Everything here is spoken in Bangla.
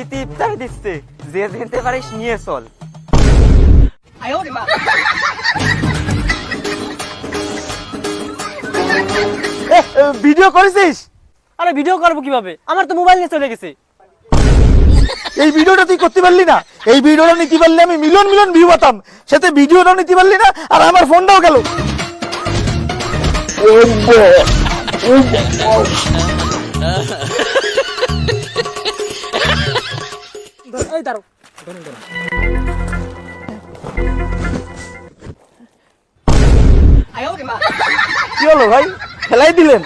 অতিথি ইফতার দিচ্ছে, যে যেতে পারিস নিয়ে চল। ভিডিও করেছিস? আরে ভিডিও করবো কিভাবে, আমার তো মোবাইল নিয়ে চলে গেছে। এই ভিডিওটা তুই করতে পারলি না? এই ভিডিওটা নিতে পারলে আমি মিলিয়ন মিলিয়ন ভিউ পেতাম, সাথে ভিডিওটাও নিতে পারলি না, আর আমার ফোনটাও গেল। এই দাঁড়াও, কি হলো ভাই, খেলাই দিলেন?